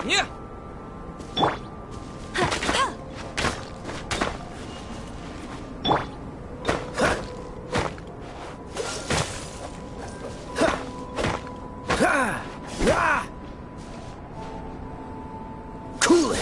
Yeah. Cool it.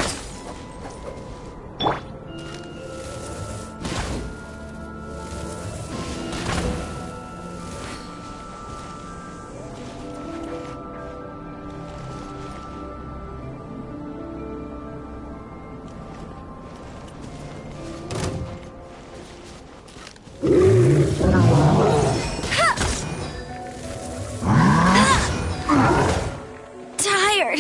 Tired.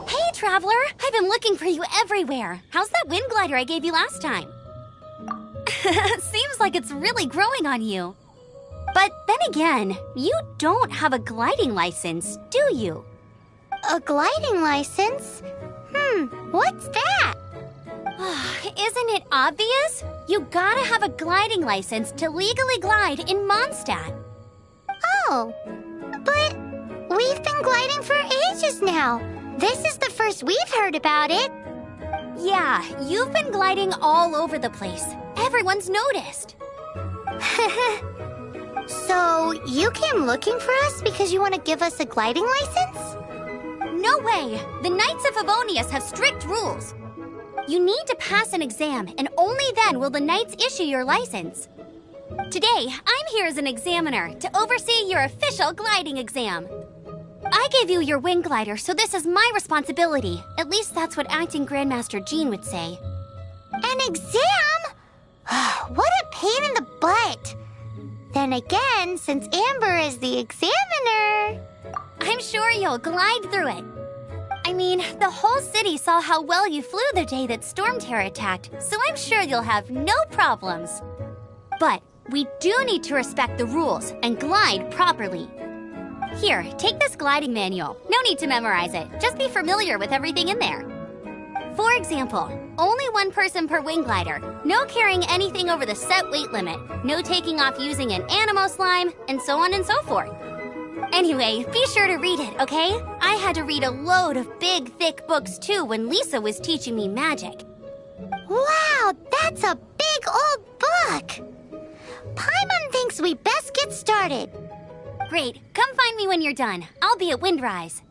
Hey, Traveler! I've been looking for you everywhere. How's that wind glider I gave you last time? Seems like it's really growing on you. But then again, you don't have a gliding license, do you? A gliding license? What's that? Isn't it obvious? You gotta have a gliding license to legally glide in Mondstadt. Oh, but we've been gliding for ages now. This is the first we've heard about it. Yeah, you've been gliding all over the place. Everyone's noticed. So, you came looking for us because you want to give us a gliding license? No way! The Knights of Favonius have strict rules. You need to pass an exam, and only then will the Knights issue your license. Today, I'm here as an examiner to oversee your official gliding exam. I gave you your wing glider, so this is my responsibility. At least that's what Acting Grandmaster Jean would say. An exam? What a pain in the butt. Then again, since Amber is the examiner... I'm sure you'll glide through it. I mean, the whole city saw how well you flew the day that Storm Terror attacked, so I'm sure you'll have no problems. But we do need to respect the rules and glide properly. Here, take this gliding manual. No need to memorize it. Just be familiar with everything in there. For example, only one person per wing glider, no carrying anything over the set weight limit, no taking off using an animo slime, and so on and so forth. Anyway, be sure to read it, okay? I had to read a load of big, thick books too when Lisa was teaching me magic. Wow, that's a big old book! Paimon thinks we best get started. Great, come find me when you're done. I'll be at Windrise.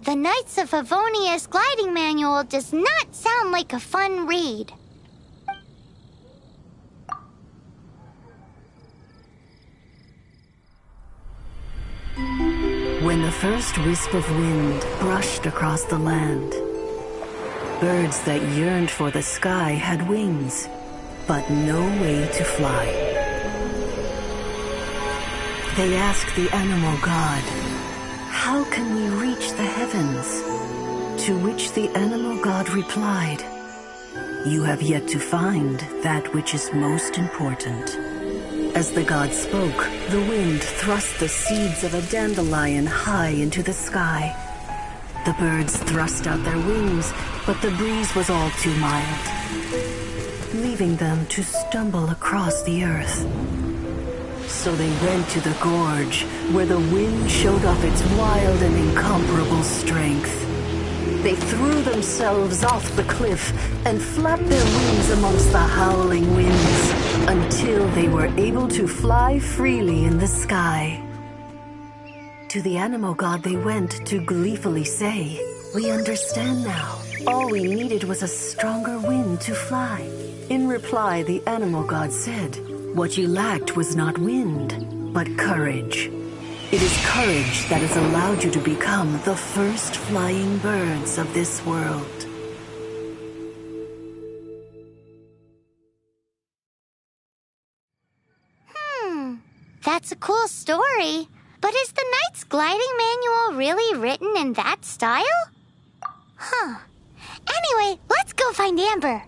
The Knights of Favonia's gliding manual does not sound like a fun read. When the first wisp of wind brushed across the land, birds that yearned for the sky had wings, but no way to fly. They asked the animal god, "How can we reach the heavens?" To which the animal god replied, "You have yet to find that which is most important." As the god spoke, the wind thrust the seeds of a dandelion high into the sky. The birds thrust out their wings, but the breeze was all too mild, leaving them to stumble across the earth. So they went to the gorge, where the wind showed off its wild and incomparable strength. They threw themselves off the cliff and flapped their wings amongst the howling winds until they were able to fly freely in the sky. To the animal god they went to gleefully say, "We understand now. All we needed was a stronger wind to fly." In reply, the animal god said, "What you lacked was not wind, but courage. It is courage that has allowed you to become the first flying birds of this world." That's a cool story. But is the Knight's gliding manual really written in that style? Huh. Anyway, let's go find Amber.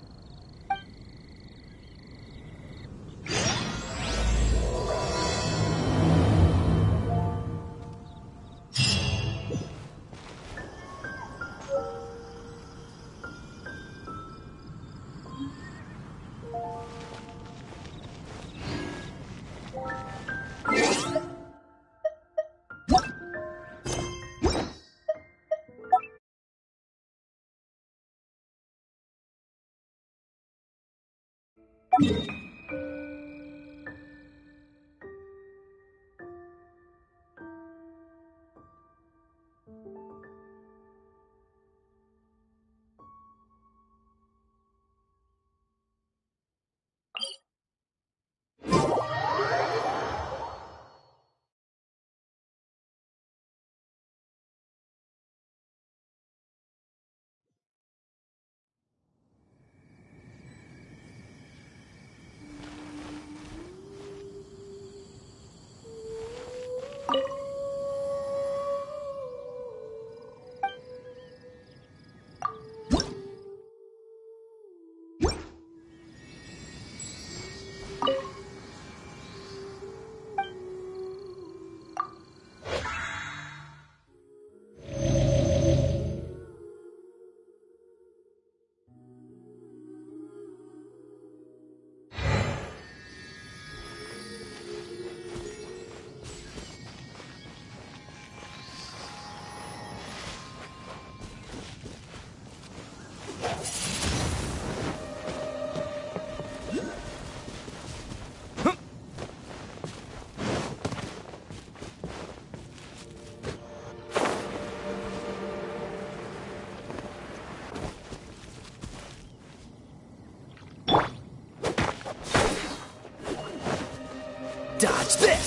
Dodge this!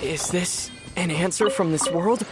Is this an answer from this world?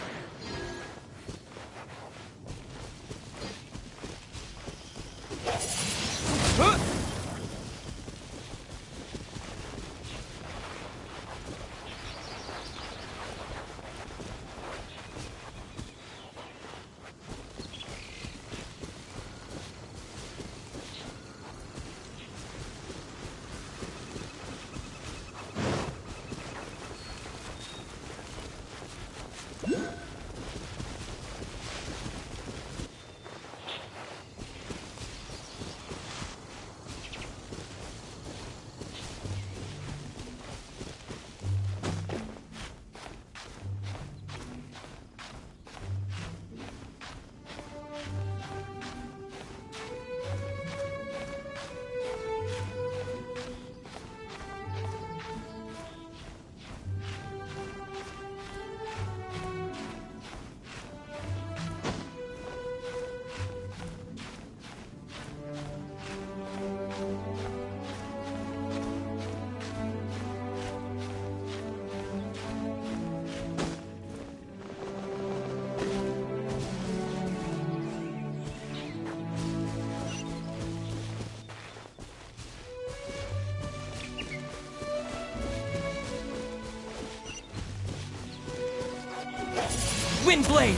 Wind Blade!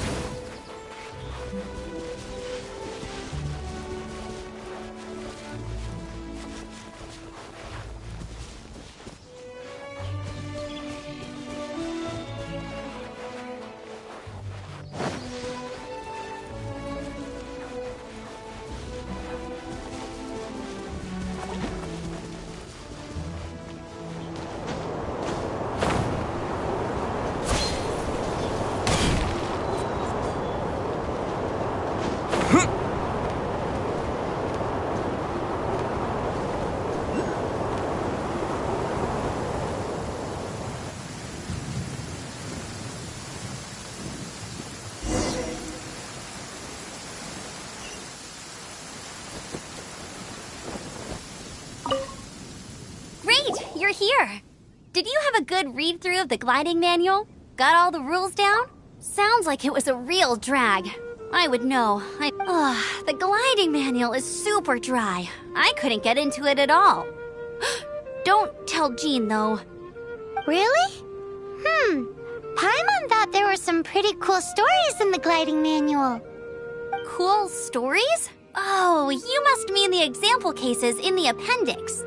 Great, you're here. Did you have a good read-through of the gliding manual? Got all the rules down? Sounds like it was a real drag. I would know. The gliding manual is super dry. I couldn't get into it at all. Don't tell Jean, though. Really? Paimon thought there were some pretty cool stories in the gliding manual. Cool stories? Oh, you must mean the example cases in the appendix.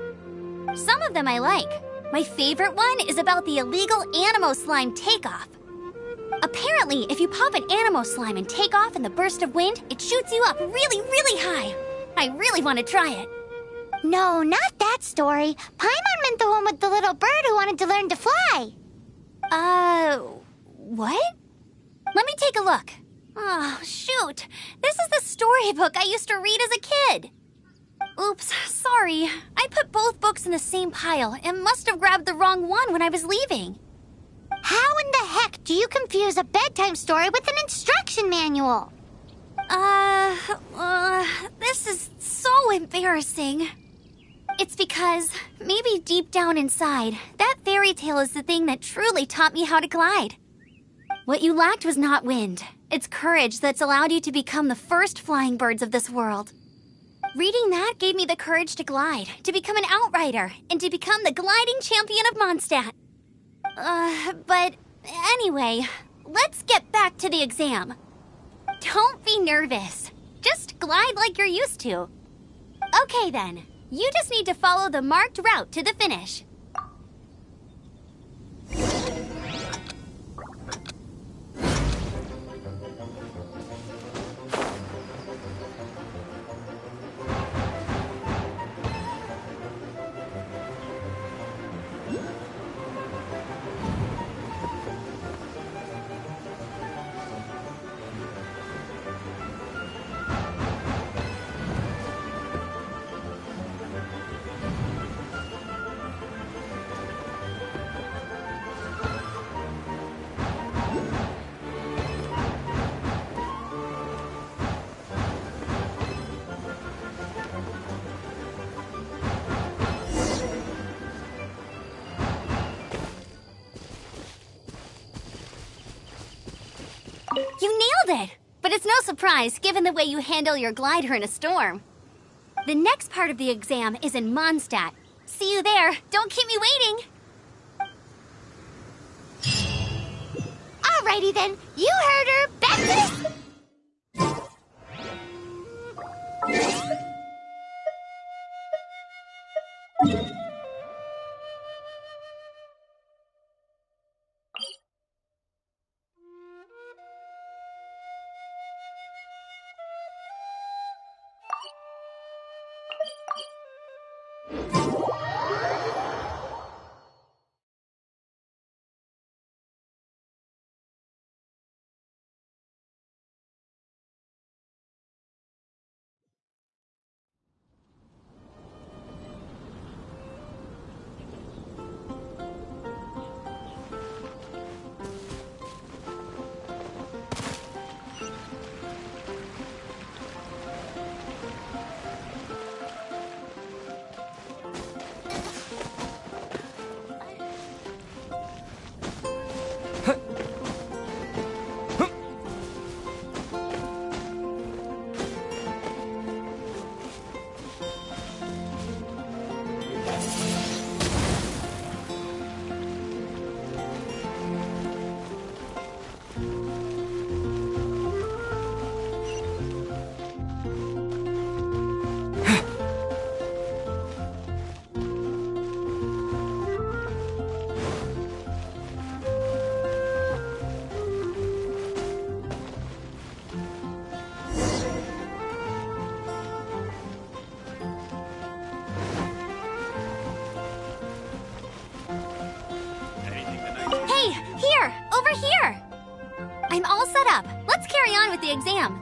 Some of them I like. My favorite one is about the illegal Animo Slime takeoff. Apparently, if you pop an Animo Slime and take off in the burst of wind, it shoots you up really, really high. I really want to try it. No, not that story. Paimon meant the one with the little bird who wanted to learn to fly. What? Let me take a look. Oh, shoot. This is the storybook I used to read as a kid. Oops, sorry. I put both books in the same pile and must have grabbed the wrong one when I was leaving. How in the heck do you confuse a bedtime story with an instruction manual? This is so embarrassing. It's because, maybe deep down inside, that fairy tale is the thing that truly taught me how to glide. What you lacked was not wind. It's courage that's allowed you to become the first flying birds of this world. Reading that gave me the courage to glide, to become an outrider, and to become the gliding champion of Mondstadt. But anyway, let's get back to the exam. Don't be nervous. Just glide like you're used to. Okay then, you just need to follow the marked route to the finish. You nailed it! But it's no surprise, given the way you handle your glider in a storm. The next part of the exam is in Mondstadt. See you there. Don't keep me waiting. Alrighty then, you heard her. Back to this. Hey, here! Over here! I'm all set up. Let's carry on with the exam.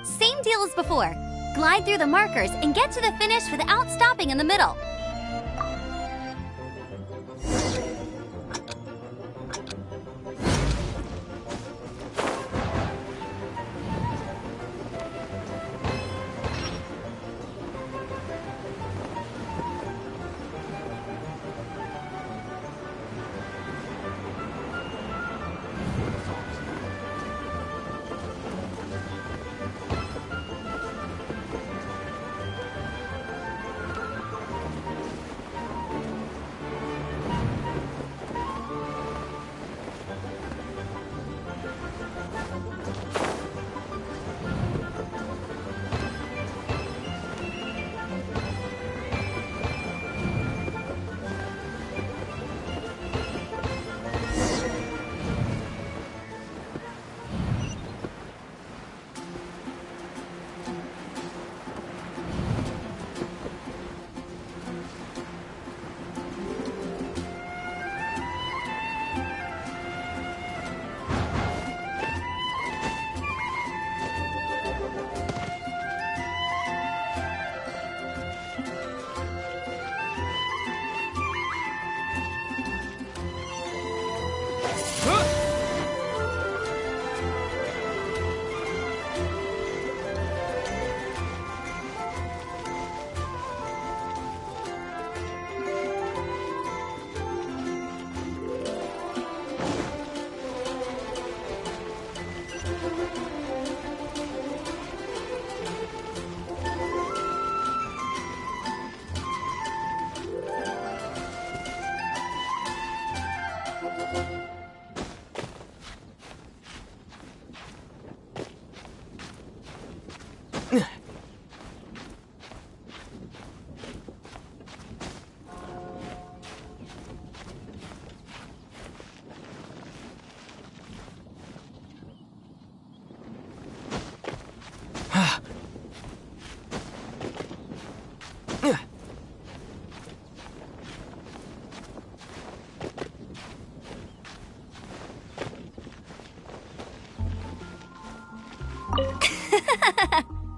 Same deal as before. Glide through the markers and get to the finish without stopping in the middle.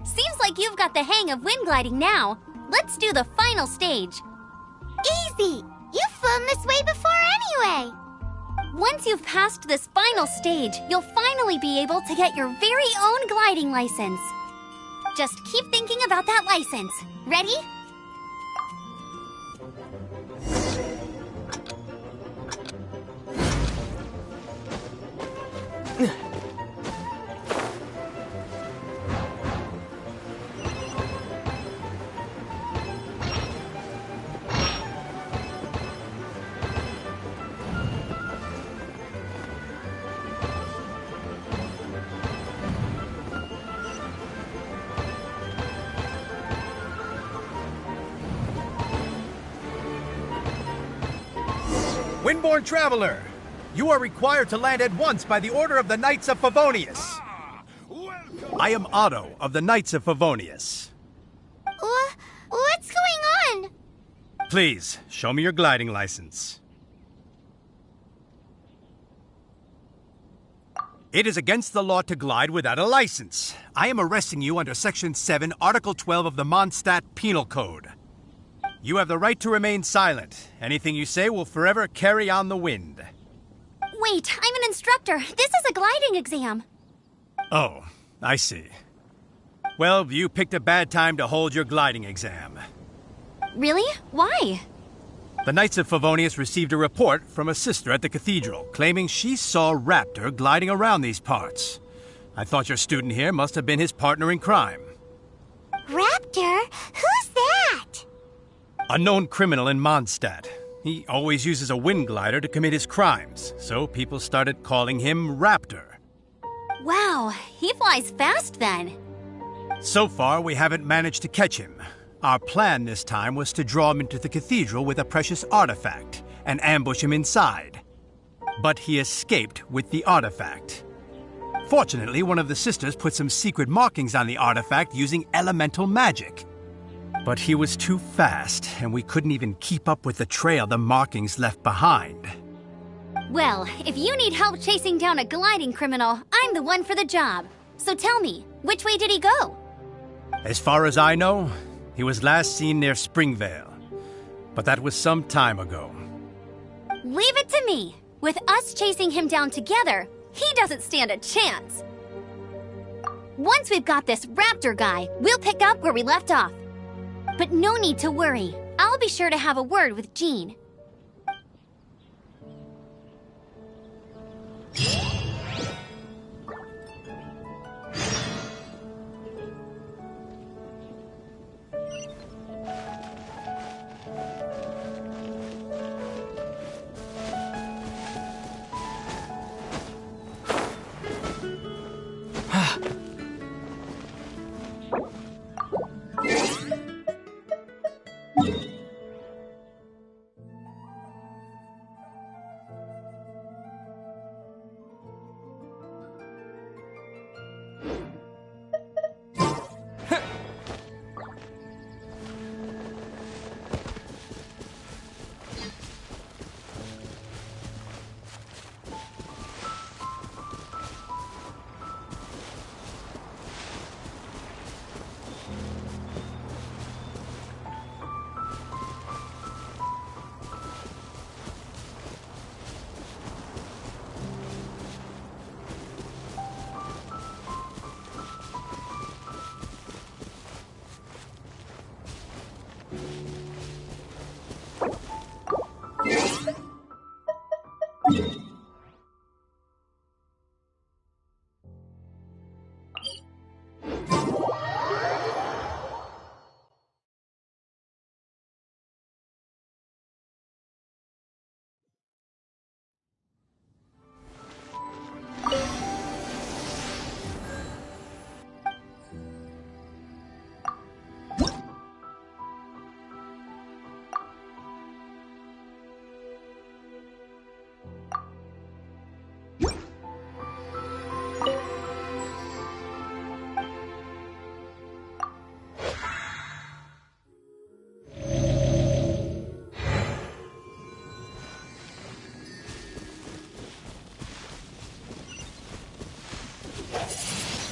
Seems like you've got the hang of wind gliding now. Let's do the final stage. Easy! You've flown this way before anyway! Once you've passed this final stage, you'll finally be able to get your very own gliding license. Just keep thinking about that license. Ready? Windborne Traveler, you are required to land at once by the order of the Knights of Favonius. I am Otto of the Knights of Favonius. What's going on? Please, show me your gliding license. It is against the law to glide without a license. I am arresting you under Section 7, Article 12 of the Mondstadt Penal Code. You have the right to remain silent. Anything you say will forever carry on the wind. Wait, I'm an instructor. This is a gliding exam. Oh, I see. Well, you picked a bad time to hold your gliding exam. Really? Why? The Knights of Favonius received a report from a sister at the cathedral claiming she saw Raptor gliding around these parts. I thought your student here must have been his partner in crime. Raptor? Who's that? A known criminal in Mondstadt. He always uses a wind glider to commit his crimes, so people started calling him Raptor. Wow, he flies fast then. So far, we haven't managed to catch him. Our plan this time was to draw him into the cathedral with a precious artifact and ambush him inside. But he escaped with the artifact. Fortunately, one of the sisters put some secret markings on the artifact using elemental magic. But he was too fast, and we couldn't even keep up with the trail the markings left behind. Well, if you need help chasing down a gliding criminal, I'm the one for the job. So tell me, which way did he go? As far as I know, he was last seen near Springvale. But that was some time ago. Leave it to me. With us chasing him down together, he doesn't stand a chance. Once we've got this raptor guy, we'll pick up where we left off. But no need to worry. I'll be sure to have a word with Jean.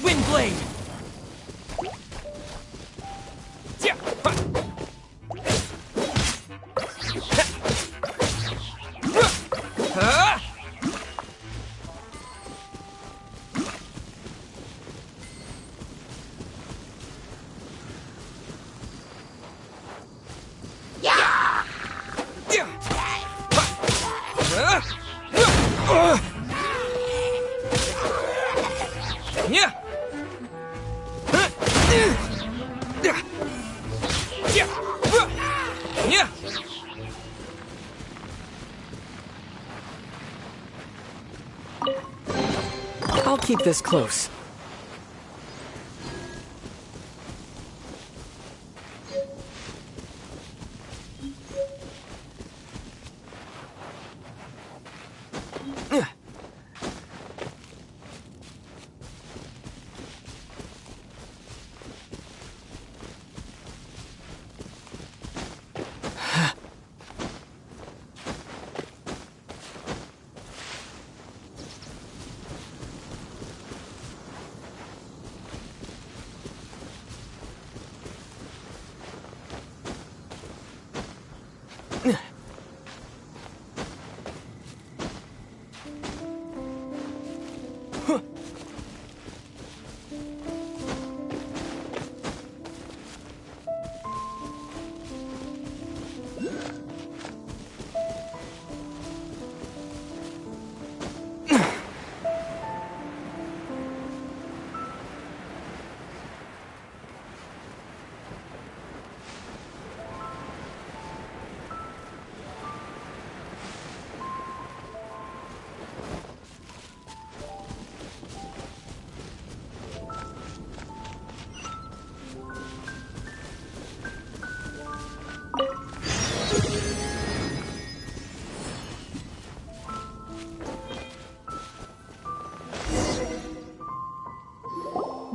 Windblade! Yeah. I'll keep this close.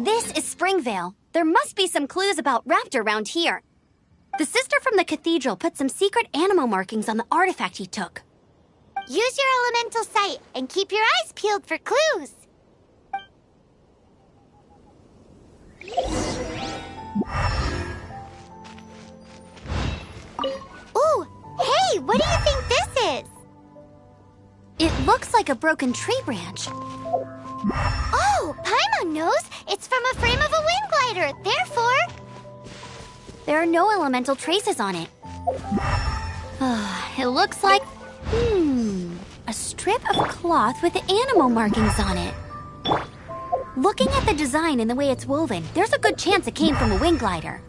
This is Springvale. There must be some clues about Raptor around here. The sister from the cathedral put some secret animal markings on the artifact he took. Use your elemental sight and keep your eyes peeled for clues. Ooh, hey, what do you think this is? It looks like a broken tree branch. Oh, Paimon knows. It's from a frame of a wind glider. Therefore, There are no elemental traces on it. It looks like, a strip of cloth with animal markings on it. Looking at the design and the way it's woven, there's a good chance it came from a wind glider.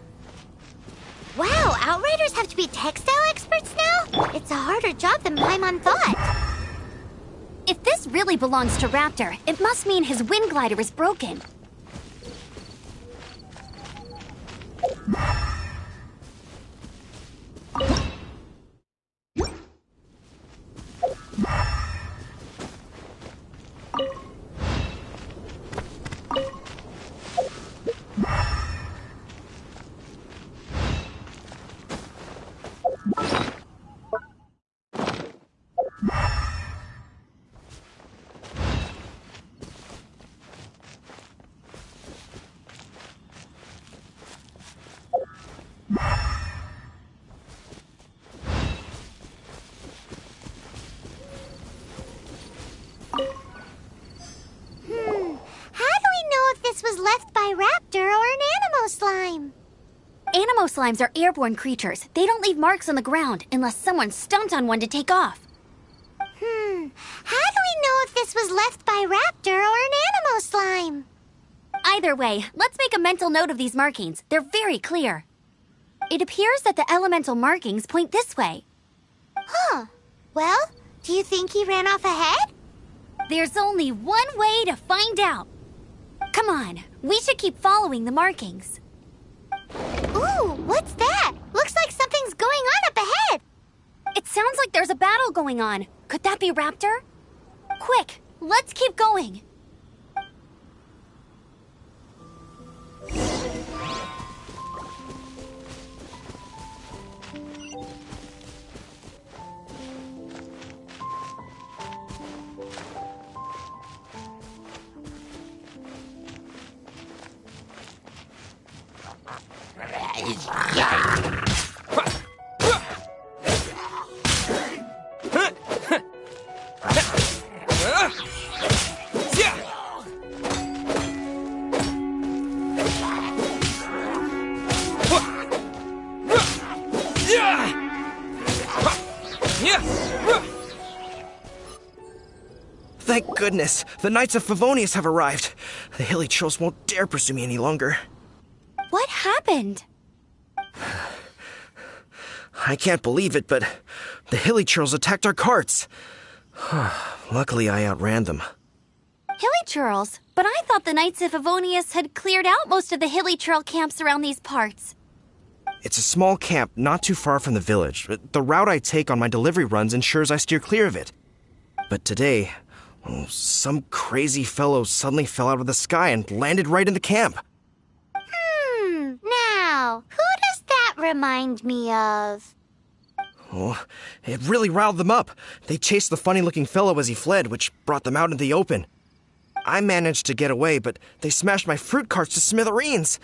wow, Outriders have to be textile experts now? It's a harder job than Paimon thought. If this really belongs to Raptor, it must mean his wind glider is broken. Was left by Raptor or an Animo Slime. Animo slimes are airborne creatures. They don't leave marks on the ground unless someone stomped on one to take off. How do we know if this was left by Raptor or an Animo Slime? Either way, let's make a mental note of these markings. They're very clear. It appears that the elemental markings point this way. Huh. Well, do you think he ran off ahead? There's only one way to find out. Come on, we should keep following the markings. Ooh, what's that? Looks like something's going on up ahead. It sounds like there's a battle going on. Could that be Raptor? Quick, let's keep going. Thank goodness, the Knights of Favonius have arrived. The hilly trolls won't dare pursue me any longer. What happened? I can't believe it, but the hilly trolls attacked our carts. Luckily, I outran them. Hilly churls? But I thought the Knights of Favonius had cleared out most of the hilly churl camps around these parts. It's a small camp not too far from the village. The route I take on my delivery runs ensures I steer clear of it. But today, some crazy fellow suddenly fell out of the sky and landed right in the camp. Now, who does that remind me of? Oh, it really riled them up. They chased the funny-looking fellow as he fled, which brought them out into the open. I managed to get away, but they smashed my fruit carts to smithereens.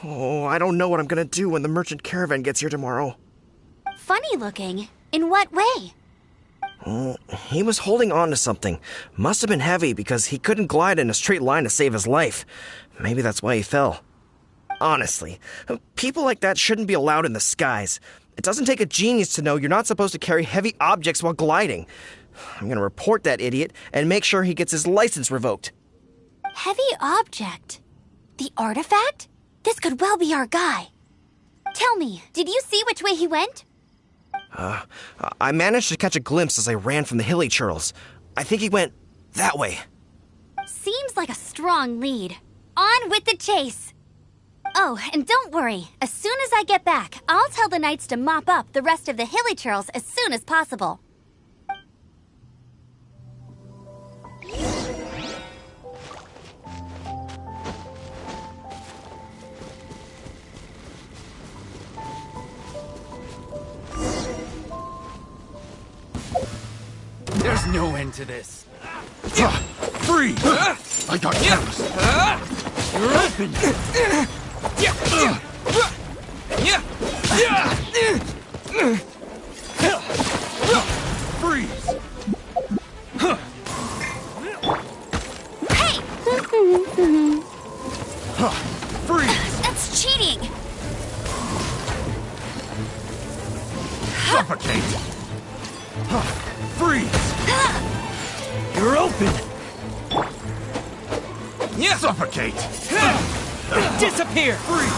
Oh, I don't know what I'm gonna do when the merchant caravan gets here tomorrow. Funny looking? In what way? He was holding on to something. Must have been heavy because he couldn't glide in a straight line to save his life. Maybe that's why he fell. Honestly, people like that shouldn't be allowed in the skies. It doesn't take a genius to know you're not supposed to carry heavy objects while gliding. I'm gonna report that idiot and make sure he gets his license revoked. Heavy object? The artifact? This could well be our guy. Tell me, did you see which way he went? I managed to catch a glimpse as I ran from the hilly churls. I think he went that way. Seems like a strong lead. On with the chase! Oh, and don't worry. As soon as I get back, I'll tell the knights to mop up the rest of the hilly churls as soon as possible. There's no end to this. Freeze! I got careless. You're open. Freeze! Hey! Freeze! That's cheating! Suffocate! Freeze! You're open. Suffocate! Disappear. Freeze!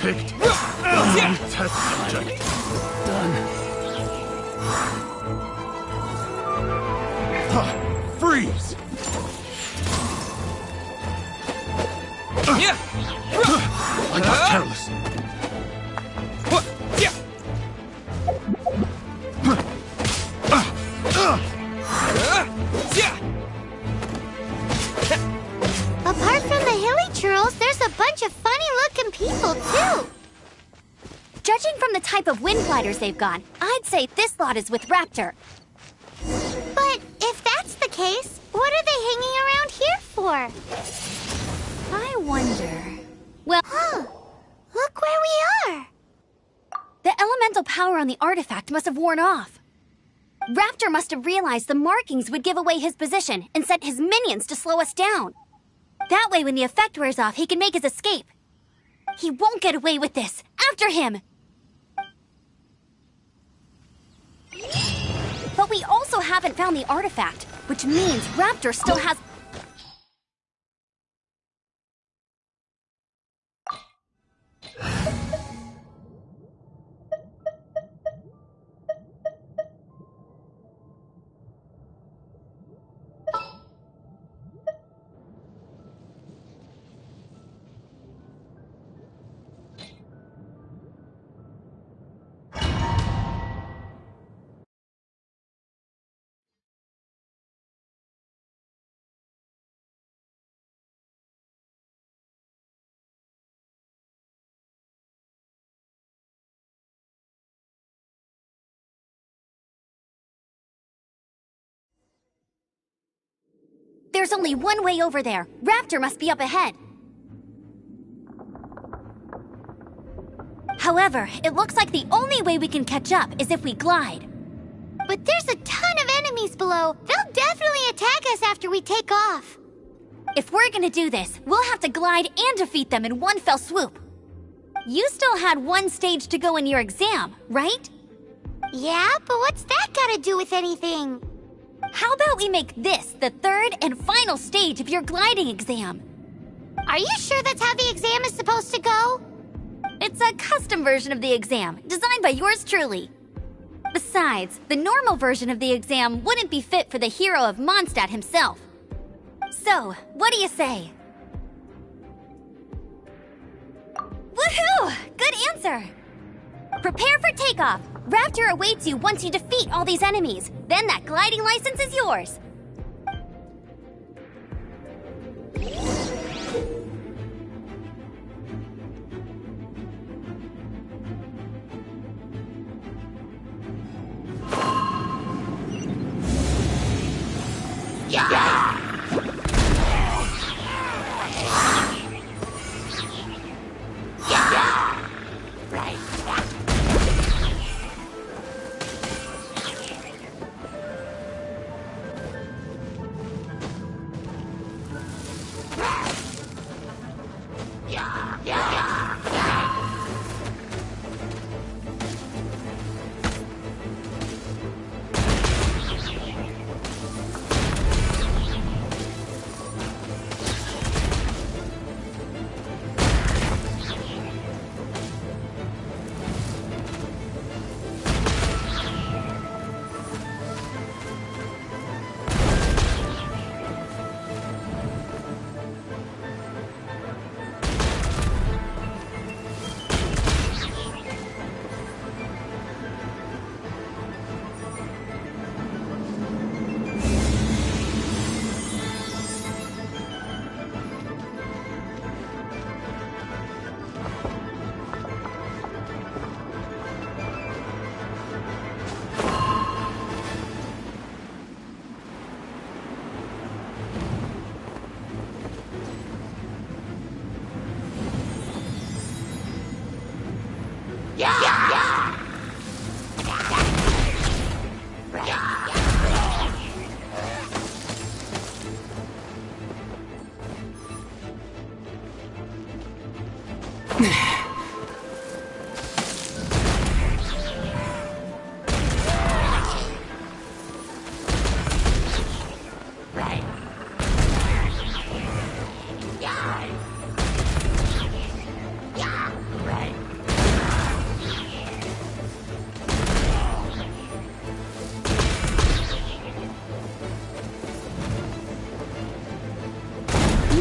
Picked. Test subject. Freeze! I got careless. Apart from the hilly churls, there's a bunch of funny-looking people, too. Judging from the type of wind gliders they've got, I'd say this lot is with Raptor. But if that's the case, what are they hanging around here for? I wonder... Well, Look where we are. the elemental power on the artifact must have worn off. Raptor must have realized the markings would give away his position and sent his minions to slow us down. That way, when the effect wears off, he can make his escape. He won't get away with this. After him! But we also haven't found the artifact, which means Raptor still has... There's only one way over there. Raptor must be up ahead. However, it looks like the only way we can catch up is if we glide. But there's a ton of enemies below. They'll definitely attack us after we take off. If we're gonna do this, we'll have to glide and defeat them in one fell swoop. You still had one stage to go in your exam, right? Yeah, but what's that got to do with anything? How about we make this the third and final stage of your gliding exam? Are you sure that's how the exam is supposed to go? It's a custom version of the exam, designed by yours truly. Besides, the normal version of the exam wouldn't be fit for the hero of Mondstadt himself. So, what do you say? Woohoo! Good answer! Prepare for takeoff. Raptor awaits you once you defeat all these enemies. Then that gliding license is yours.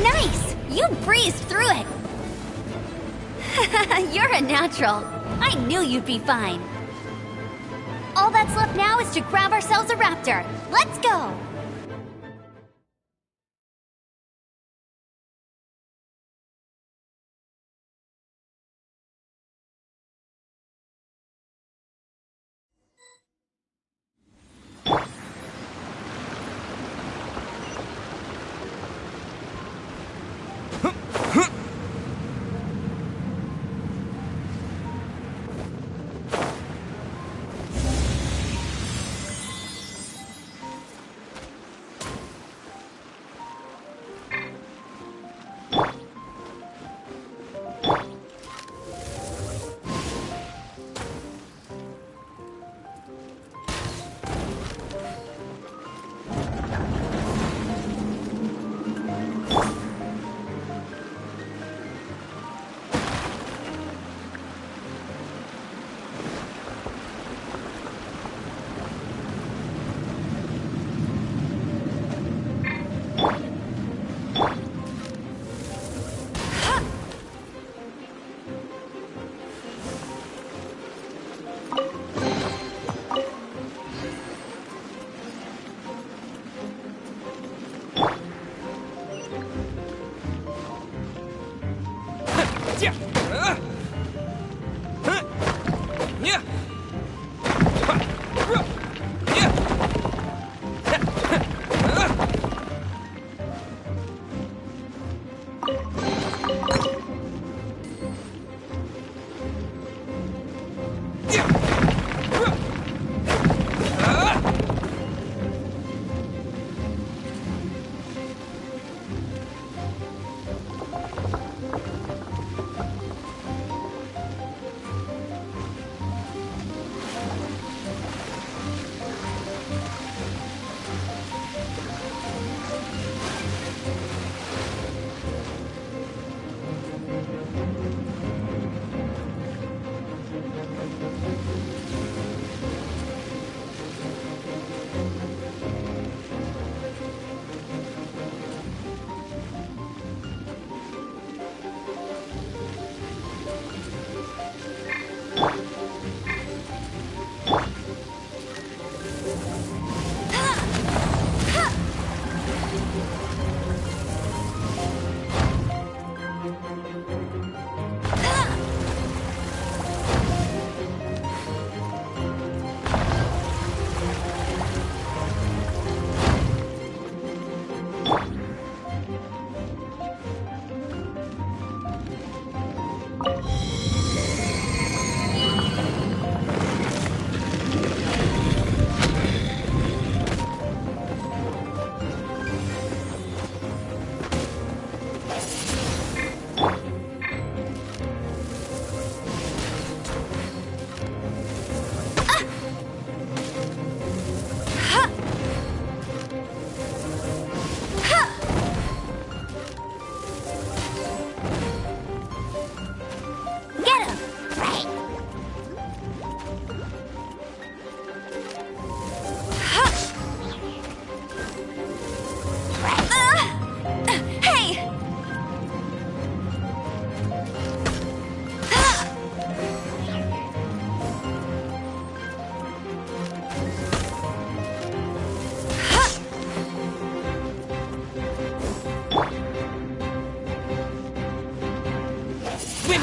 Nice! You breezed through it! You're a natural. I knew you'd be fine. All that's left now is to grab ourselves a raptor. Let's go!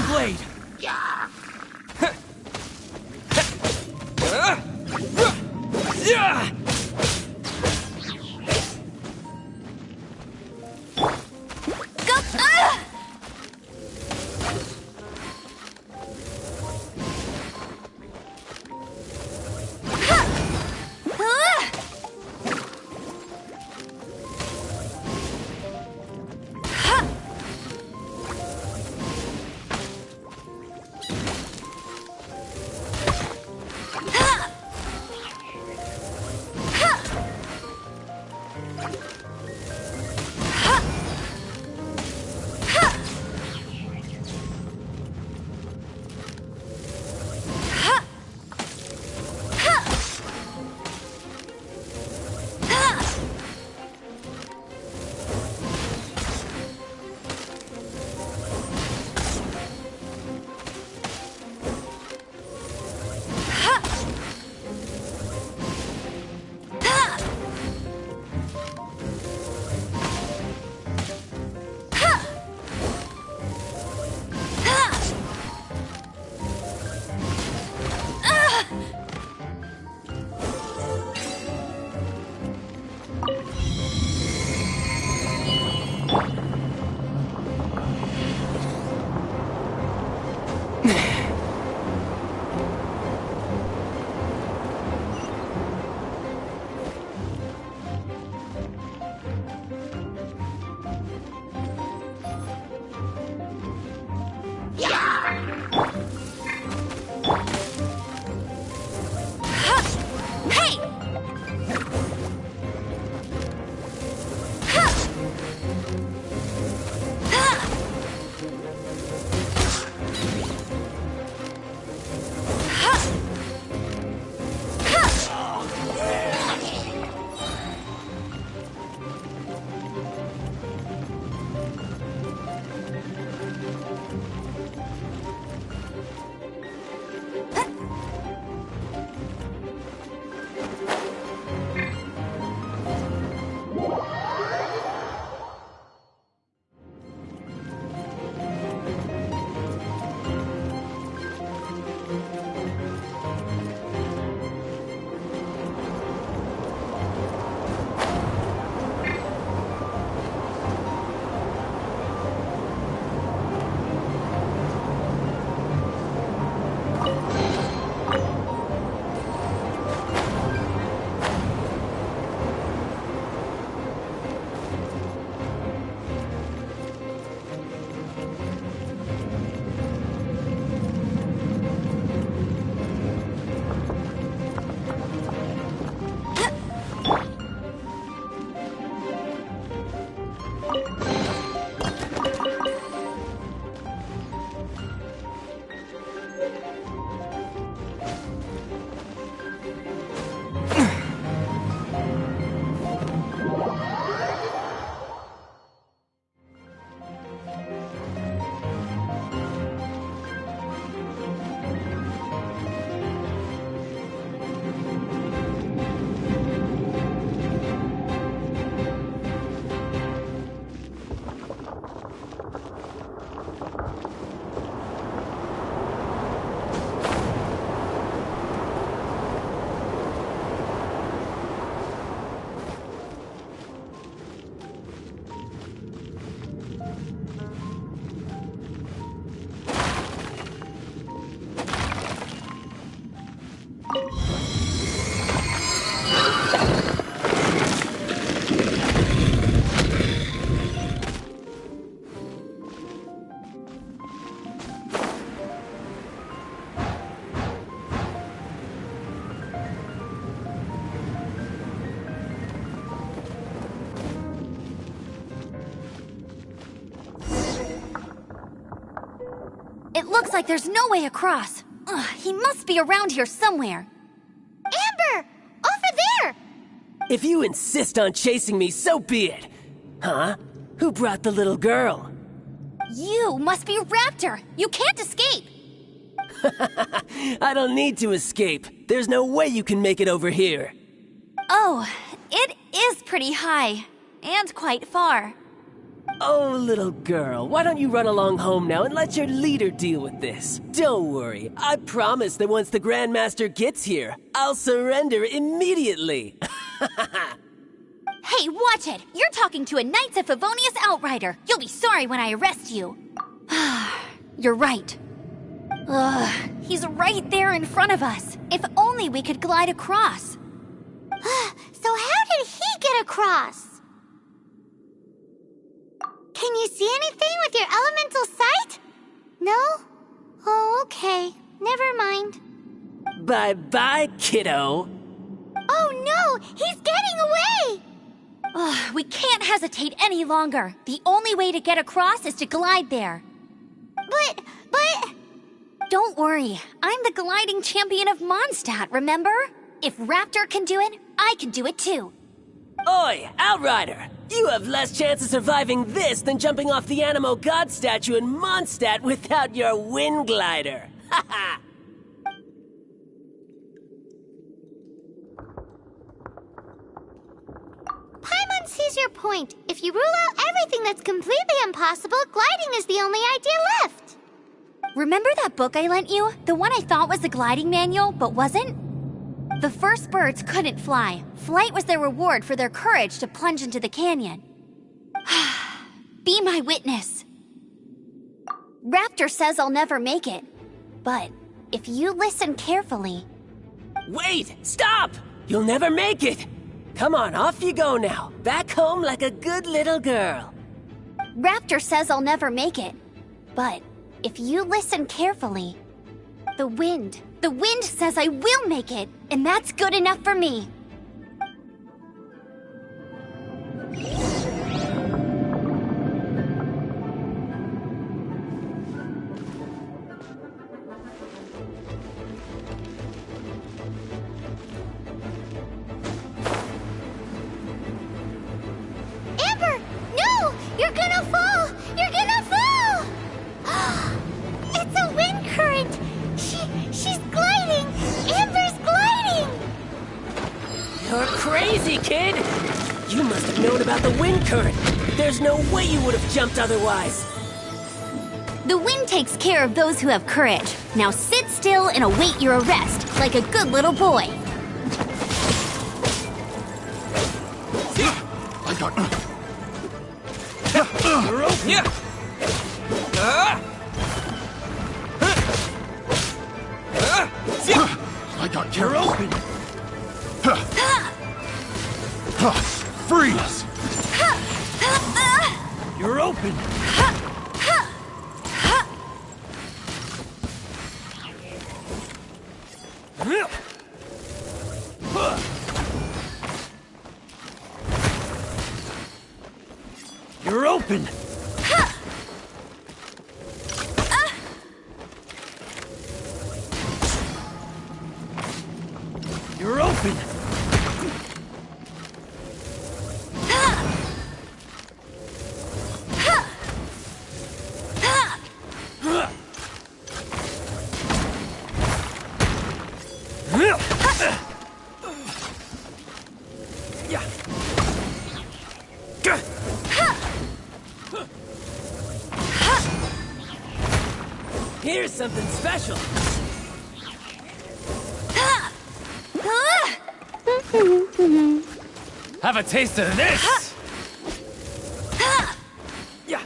Blade! It looks like there's no way across. Ugh, he must be around here somewhere. Amber! Over there! If you insist on chasing me, so be it. Huh? Who brought the little girl? You must be Raptor! You can't escape! I don't need to escape. There's no way you can make it over here. Oh, it is pretty high. And quite far. Oh, little girl, why don't you run along home now and let your leader deal with this? Don't worry, I promise that once the Grandmaster gets here, I'll surrender immediately. Hey, watch it! You're talking to a Knights of Favonius outrider. You'll be sorry when I arrest you. You're right. Ugh, he's right there in front of us. If only we could glide across. So how did he get across? Can you see anything with your elemental sight? No? Oh, okay. Never mind. Bye-bye, kiddo. Oh no! He's getting away! Ugh, we can't hesitate any longer. The only way to get across is to glide there. But... Don't worry. I'm the gliding champion of Mondstadt, remember? If Raptor can do it, I can do it too. Oi, Outrider! You have less chance of surviving this than jumping off the Animo God statue in Mondstadt without your wind glider. Haha! Paimon sees your point. If you rule out everything that's completely impossible, gliding is the only idea left. Remember that book I lent you? The one I thought was the gliding manual, but wasn't? The first birds couldn't fly. Flight was their reward for their courage to plunge into the canyon. Be my witness. Raptor says I'll never make it. But if you listen carefully... Wait! Stop! You'll never make it! Come on, off you go now. Back home like a good little girl. Raptor says I'll never make it. But if you listen carefully... The wind says I will make it, and that's good enough for me. Amber! No! You're gonna fall! You're gonna fall! It's a wind current! She's gliding! Amber's gliding! You're crazy, kid! You must have known about the wind current. There's no way you would have jumped otherwise. The wind takes care of those who have courage. Now sit still and await your arrest, like a good little boy. I got... You're open. Yeah. I got You're careless. open. Freeze! You're open. You're open. You're open. Here's something special. Have a taste of this. Yeah.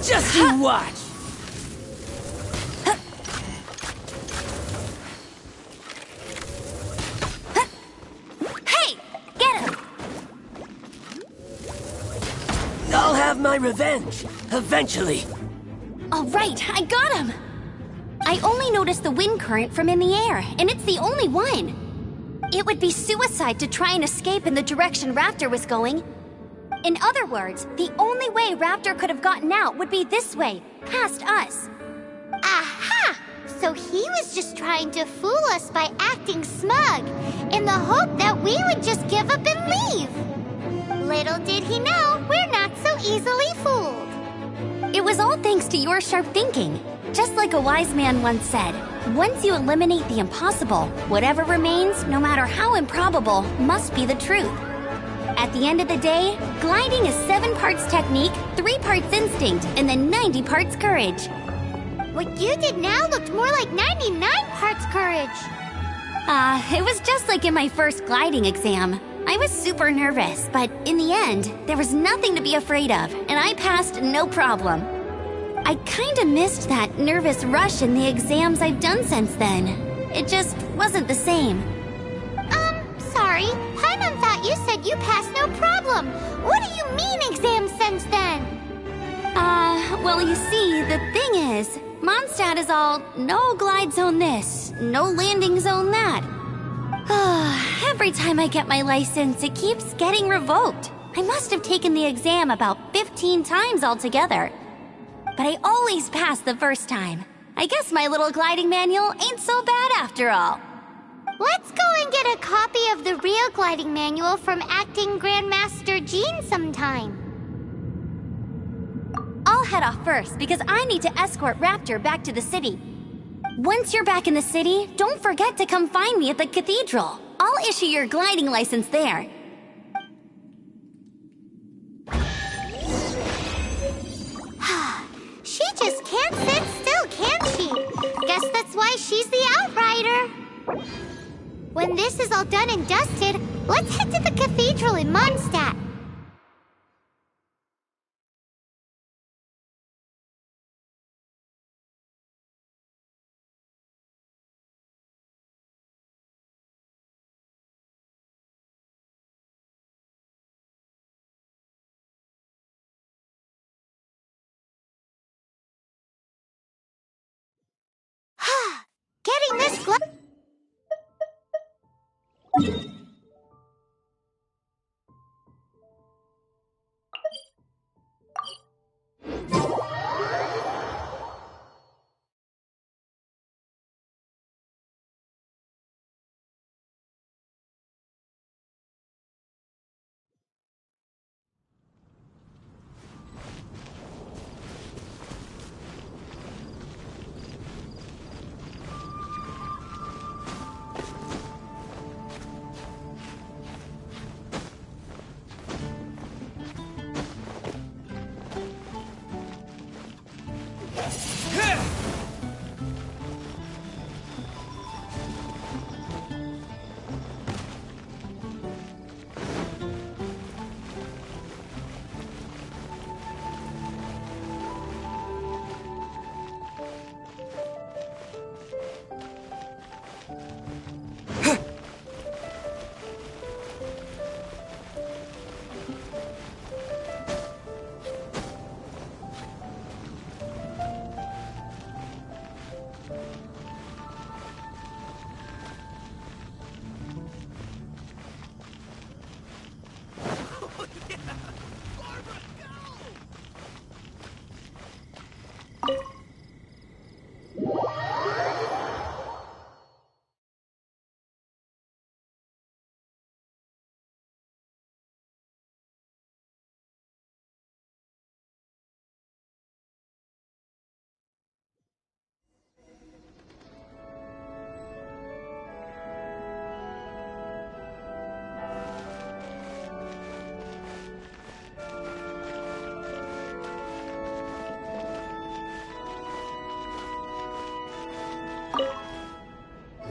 Just you watch. Hey! Get him! I'll have my revenge, eventually. All right, I got him! I only noticed the wind current from in the air, and it's the only one. It would be suicide to try and escape in the direction Raptor was going. In other words, the only way Raptor could have gotten out would be this way, past us. Aha! So he was just trying to fool us by acting smug, in the hope that we would just give up and leave. Little did he know, we're not so easily fooled. It was all thanks to your sharp thinking. Just like a wise man once said, once you eliminate the impossible, whatever remains, no matter how improbable, must be the truth. At the end of the day, gliding is 7 parts technique, 3 parts instinct, and then 90 parts courage. What you did now looked more like 99 parts courage. It was just like in my first gliding exam. I was super nervous, but in the end, there was nothing to be afraid of, and I passed no problem. I kinda missed that nervous rush in the exams I've done since then. It just wasn't the same. Sorry. Paimon thought you said you passed no problem. What do you mean exams since then? Well, you see, the thing is, Mondstadt is all no glide zone this, no landing zone that. Every time I get my license, it keeps getting revoked. I must have taken the exam about 15 times altogether. But I always pass the first time. I guess my little gliding manual ain't so bad after all. Let's go and get a copy of the real gliding manual from acting Grandmaster Jean sometime. I'll head off first because I need to escort Raptor back to the city. Once you're back in the city, don't forget to come find me at the cathedral. I'll issue your gliding license there. She just can't sit still, can she? Guess that's why she's the outrider. When this is all done and dusted, let's head to the cathedral in Mondstadt. Getting this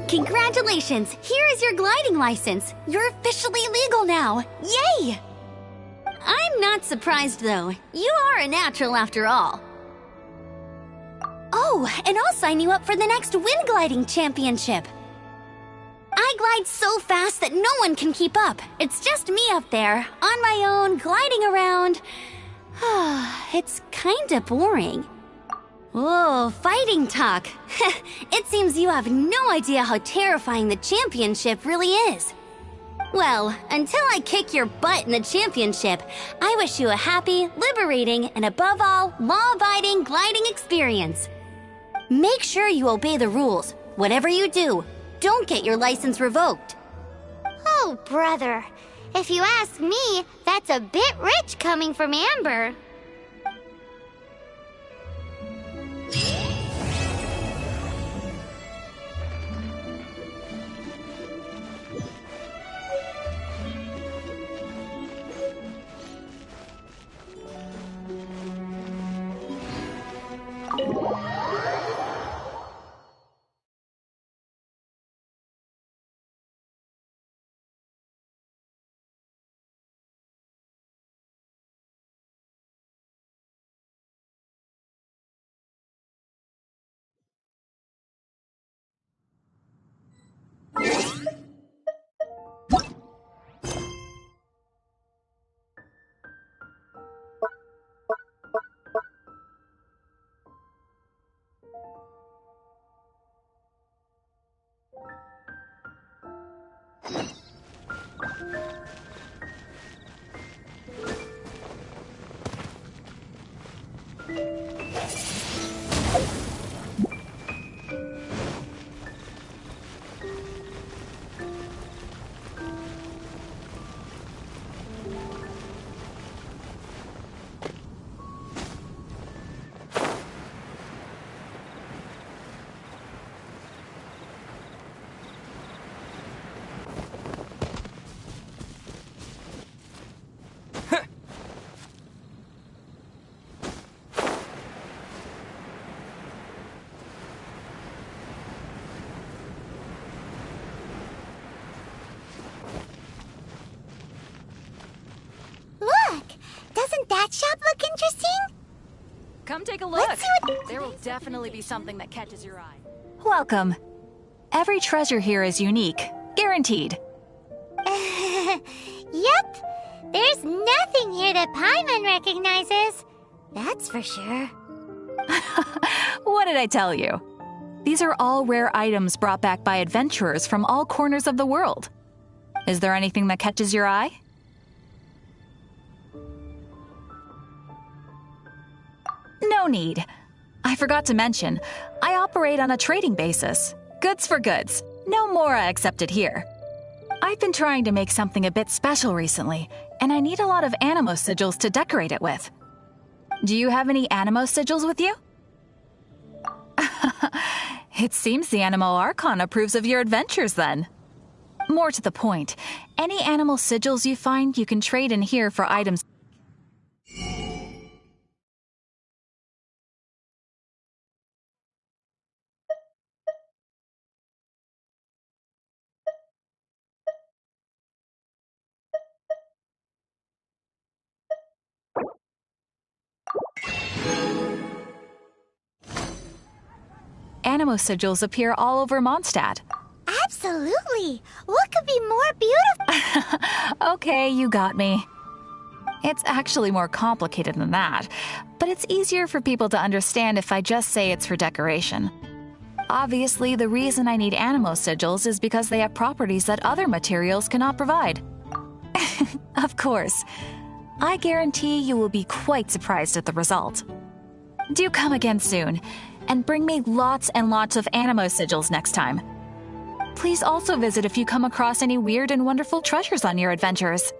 Congratulations! Here is your gliding license. You're officially legal now. Yay! I'm not surprised, though. You are a natural after all. Oh, and I'll sign you up for the next wind gliding championship. I glide so fast that no one can keep up. It's just me up there, on my own, gliding around. It's kinda boring. Whoa, fighting talk. It seems you have no idea how terrifying the championship really is. Well, until I kick your butt in the championship, I wish you a happy, liberating, and above all, law-abiding gliding experience. Make sure you obey the rules. Whatever you do, don't get your license revoked. Oh, brother. If you ask me, that's a bit rich coming from Amber. Doesn't that shop look interesting? Come take a look. Let's see what... There will definitely be something that catches your eye. Welcome. Every treasure here is unique, guaranteed. Yep. There's nothing here that Paimon recognizes. That's for sure. What did I tell you? These are all rare items brought back by adventurers from all corners of the world. Is there anything that catches your eye? No need. I forgot to mention, I operate on a trading basis. Goods for goods. No Mora accepted here. I've been trying to make something a bit special recently, and I need a lot of animo sigils to decorate it with. Do you have any animo sigils with you? It seems the Animo Archon approves of your adventures then. More to the point, any animal sigils you find you can trade in here for items. Animo sigils appear all over Mondstadt. Absolutely. What could be more beautiful? Okay, you got me. It's actually more complicated than that, but it's easier for people to understand if I just say it's for decoration. Obviously, the reason I need animo sigils is because they have properties that other materials cannot provide. Of course. I guarantee you will be quite surprised at the result. Do come again soon, and bring me lots and lots of animo sigils next time. Please also visit if you come across any weird and wonderful treasures on your adventures.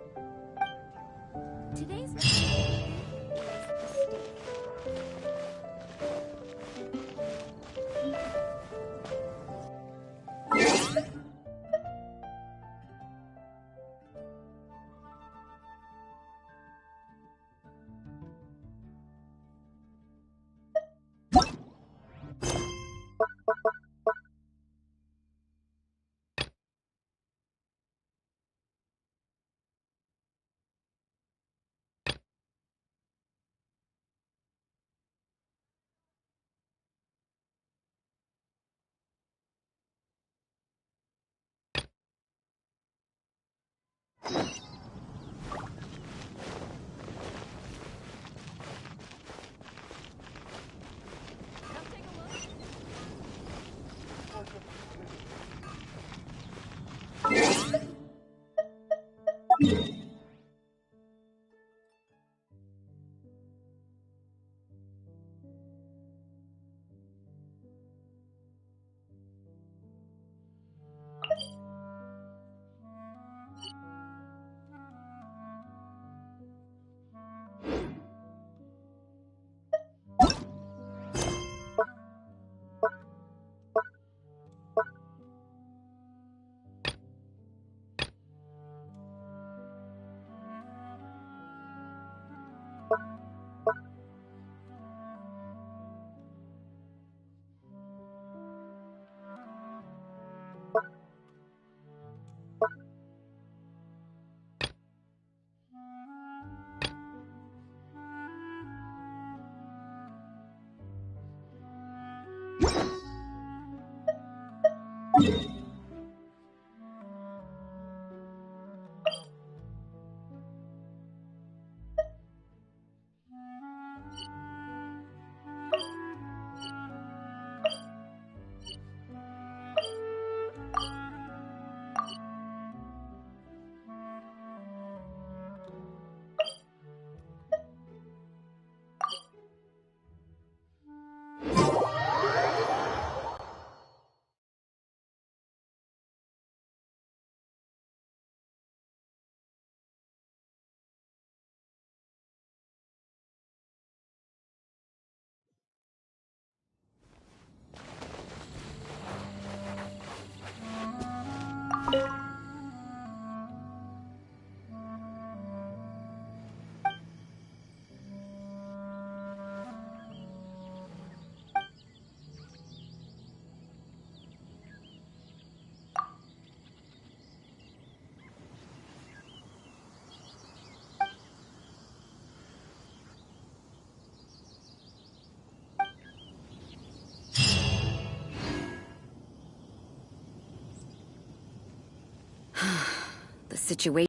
the situation.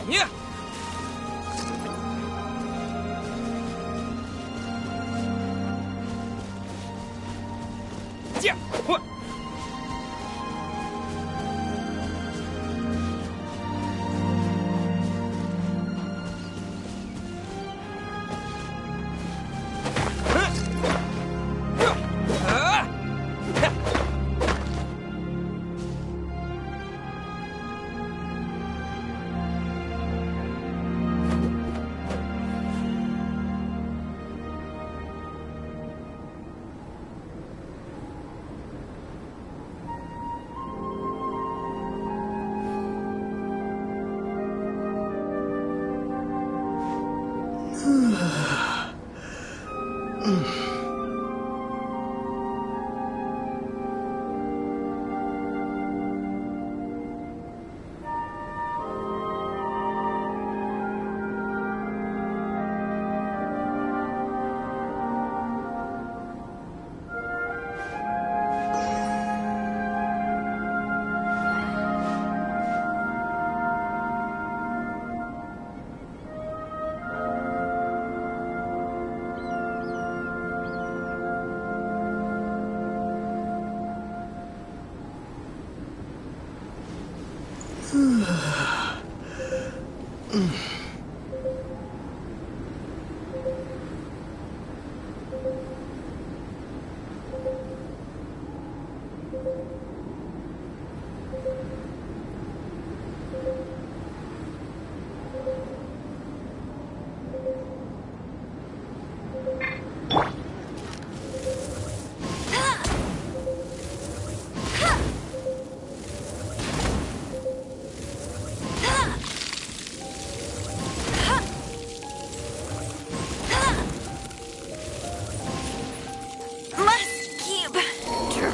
Yeah. Yeah. What?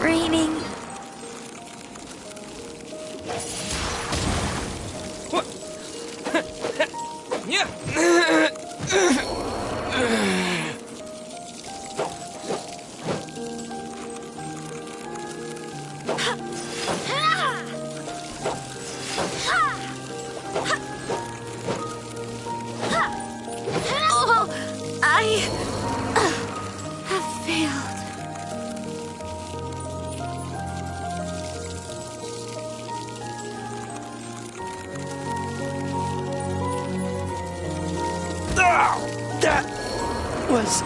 Raining. Oh, I have failed. That was...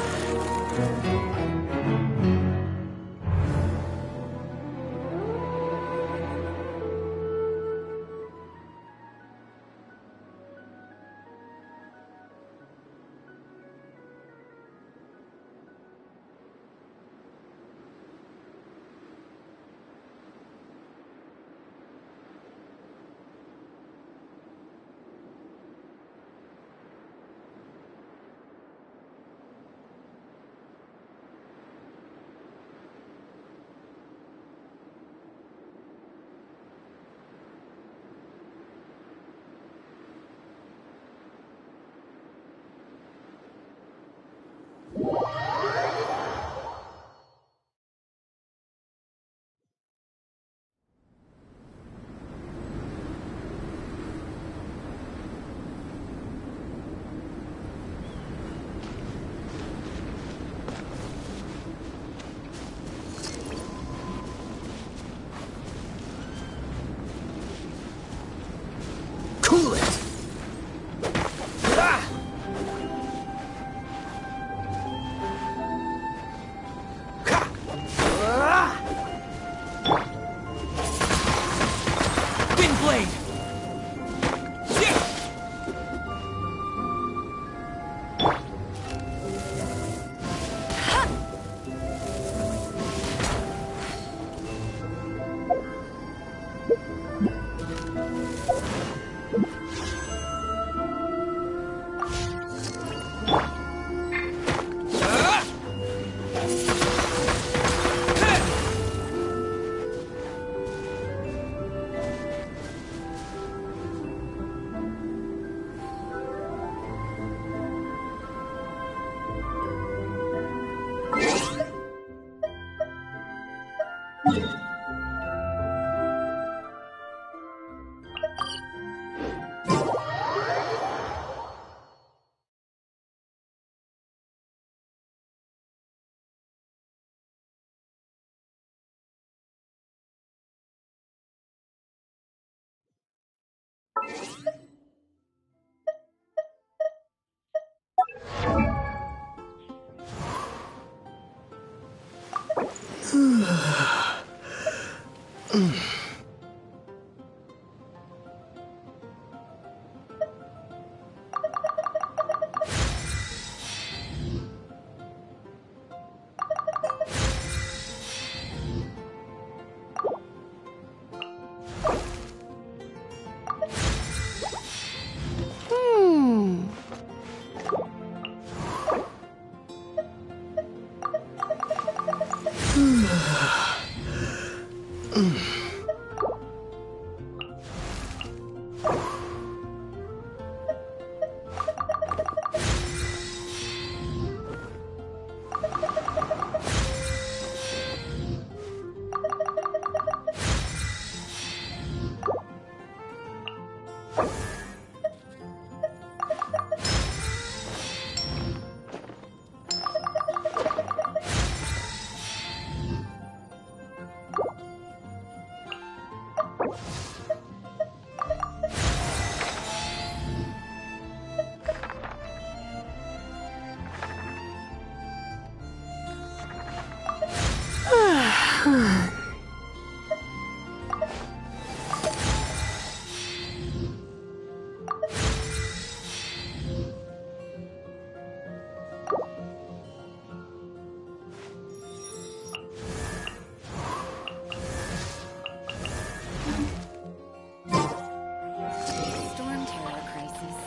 Storm terror crisis.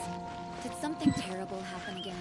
Did something terrible happen again?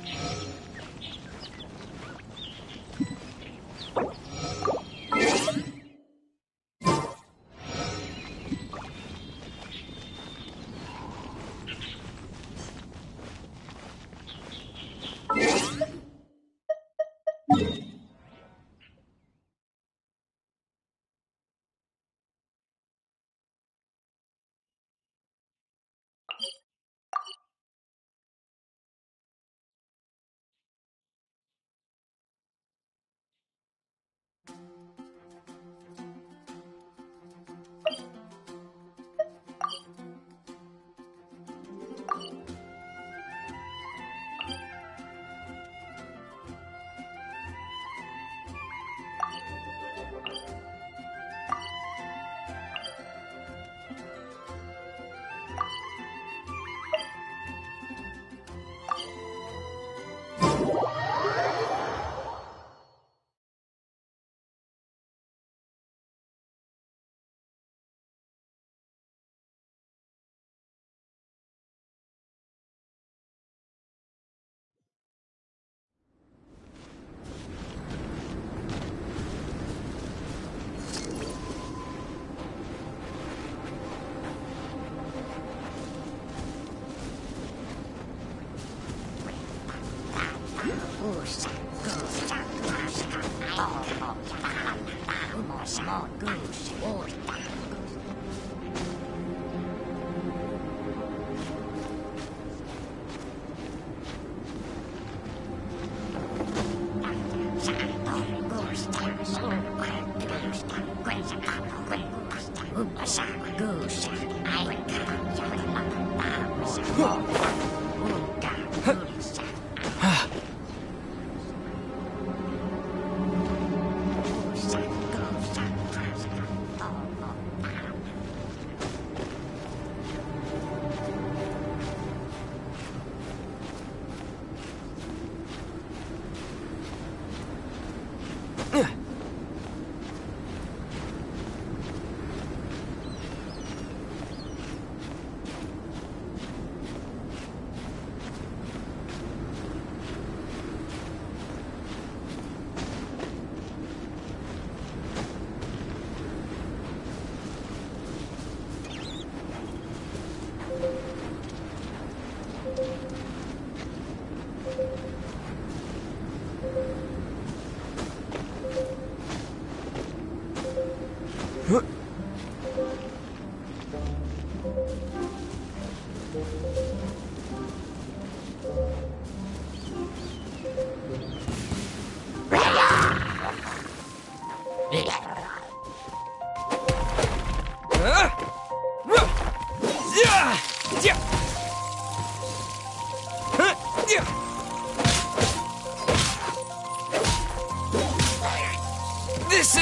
Yeah!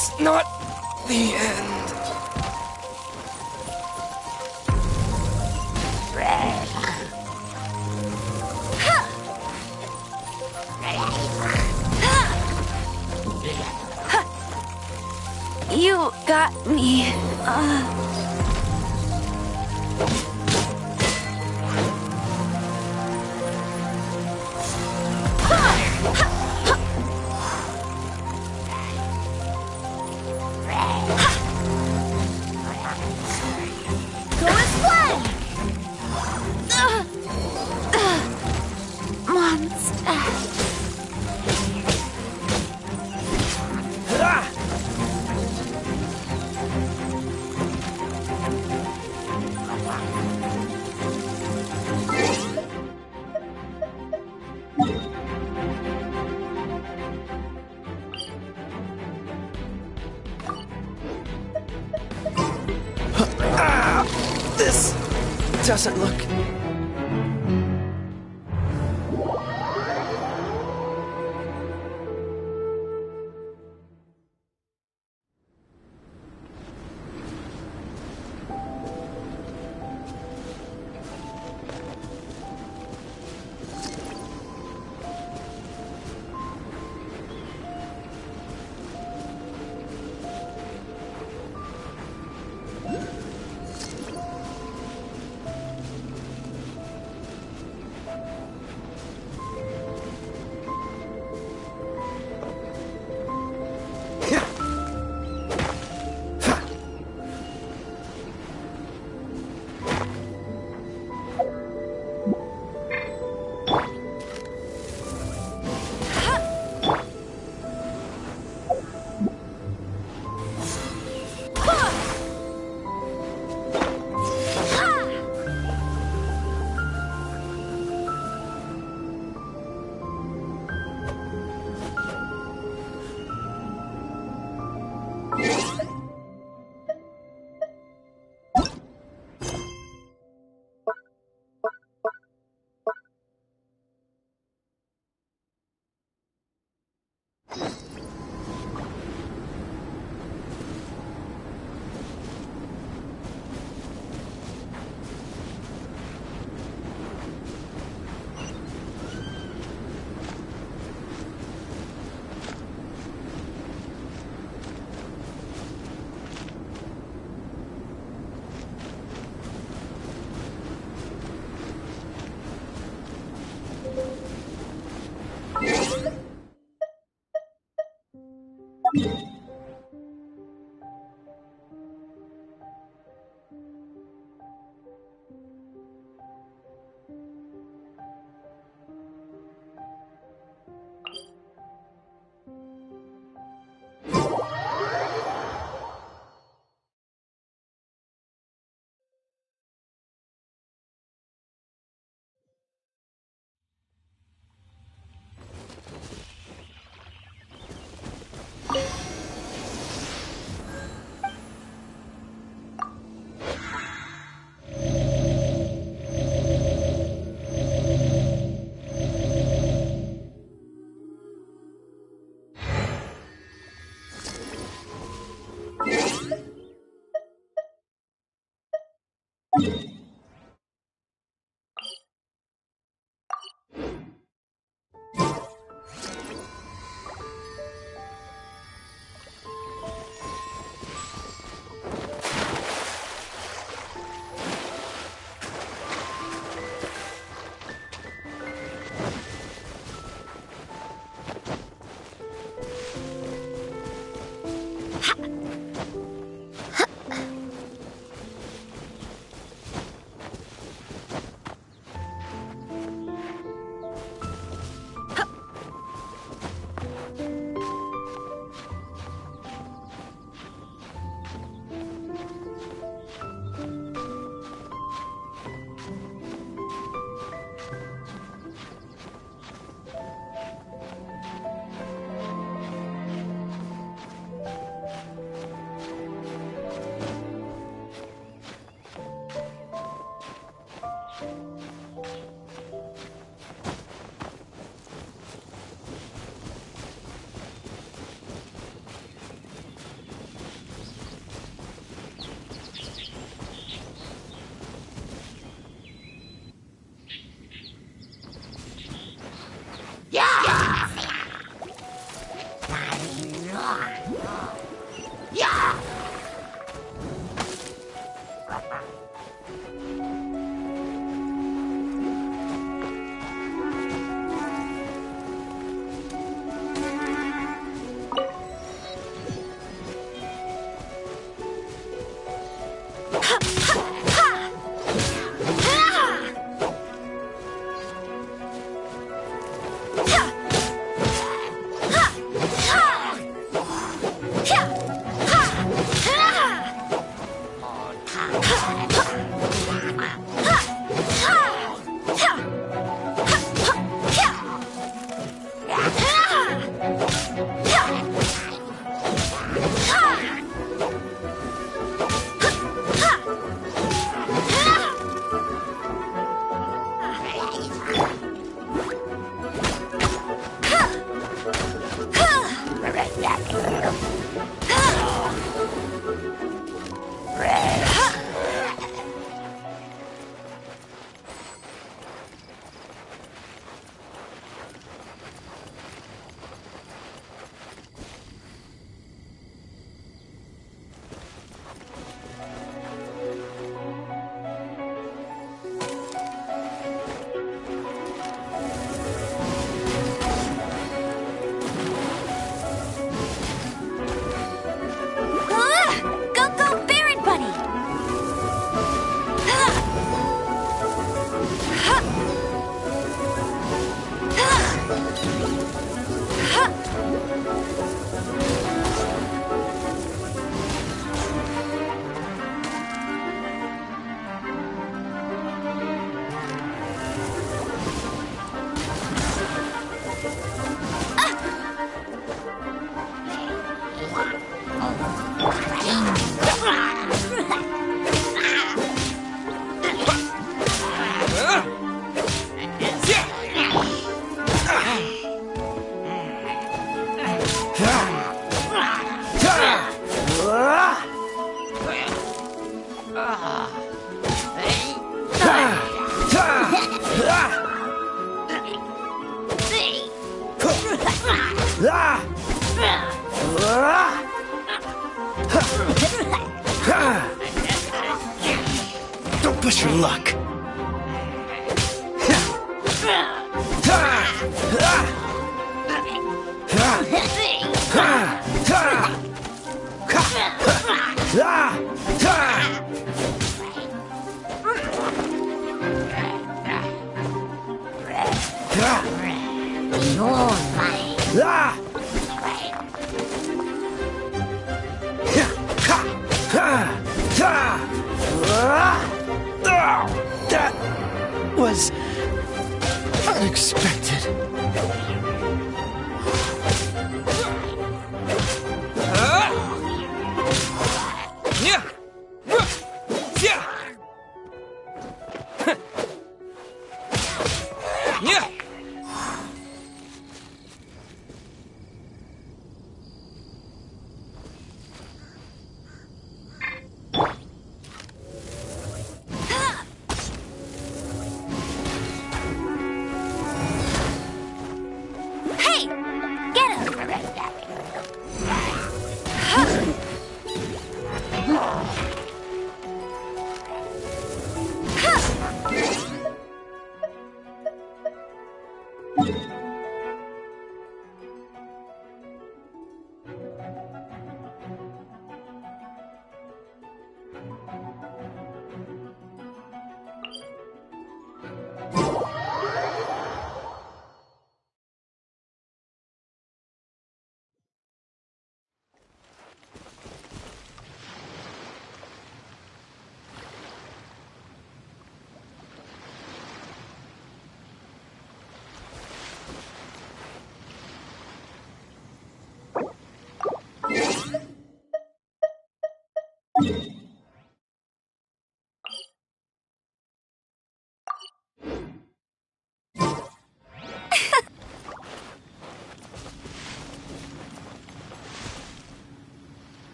this not the end? You got me. Go explode! Monster. This doesn't look... Don't push your luck. That was unexpected. Yeah. Yeah. Yeah. Hey! Get him!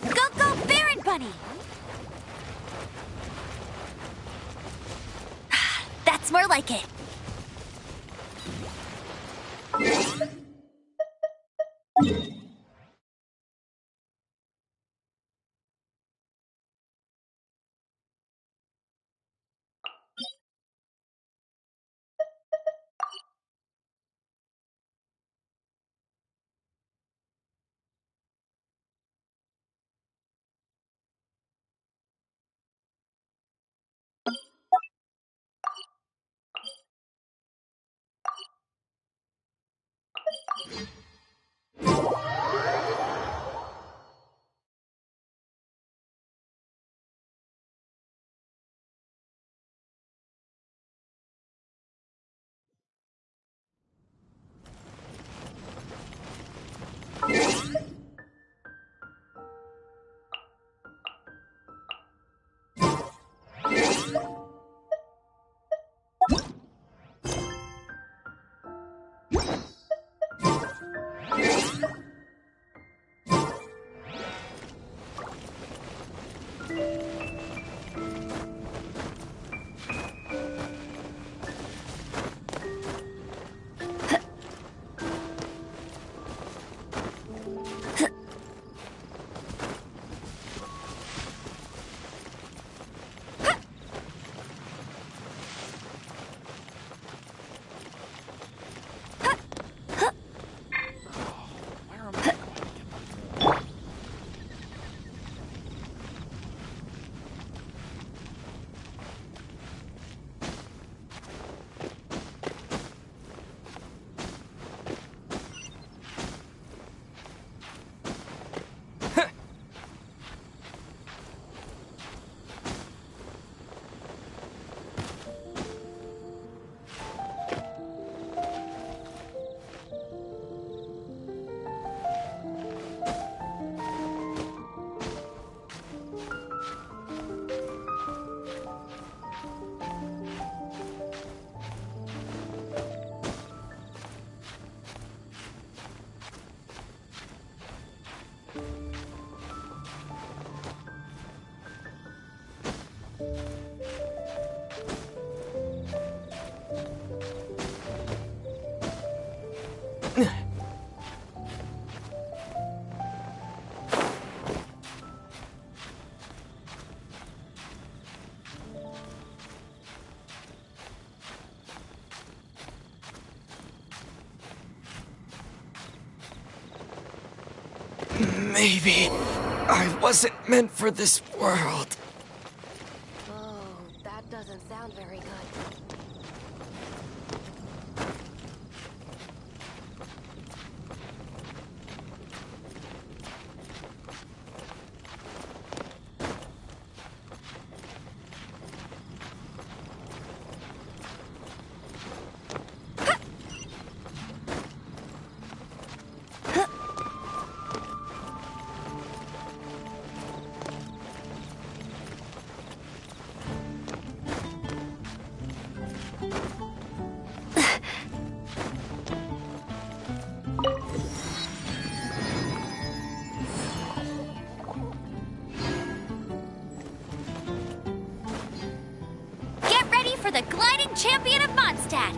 Go, go, Baron Bunny! That's more like it. Maybe I wasn't meant for this world. Oh, that doesn't sound very good. Get ready for the gliding champion of Mondstadt!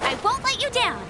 I won't let you down!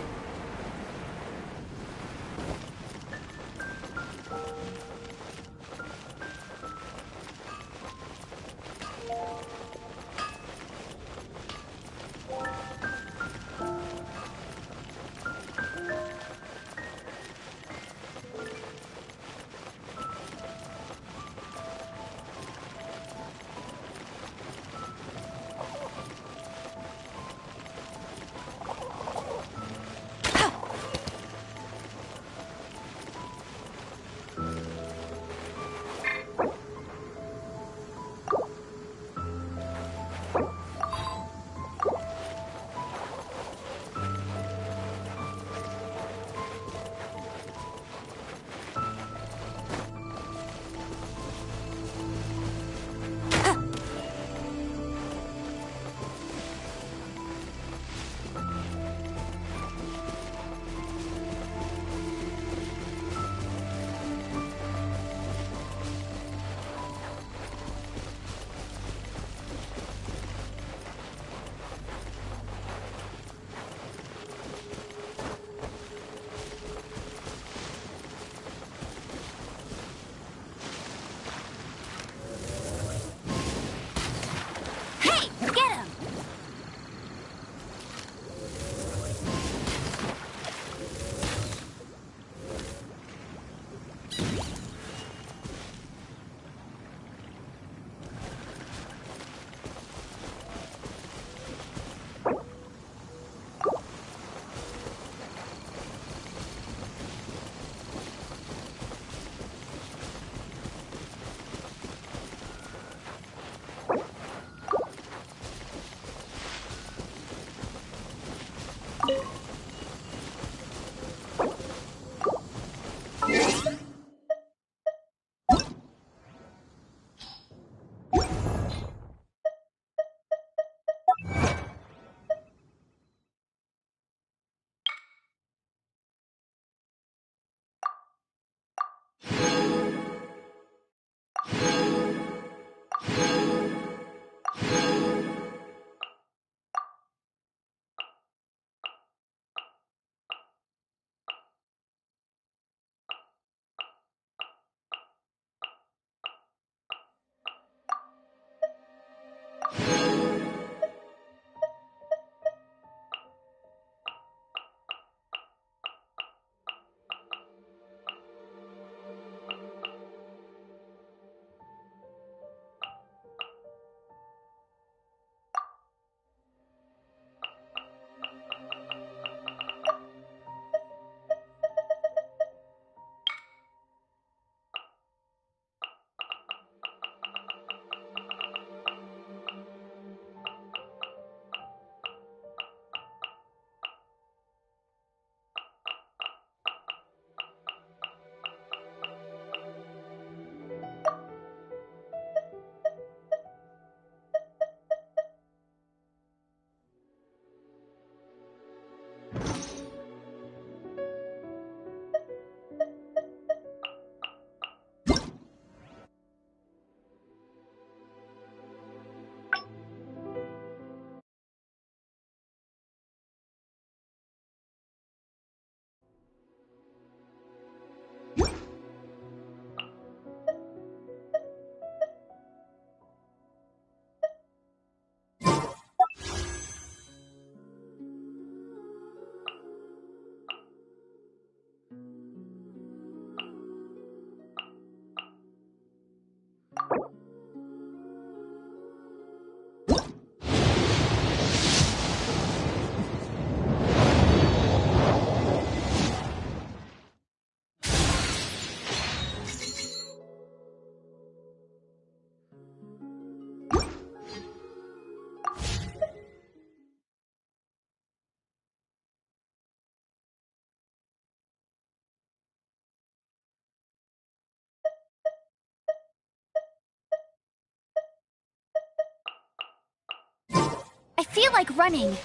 feel like running.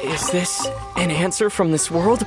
Is this an answer from this world?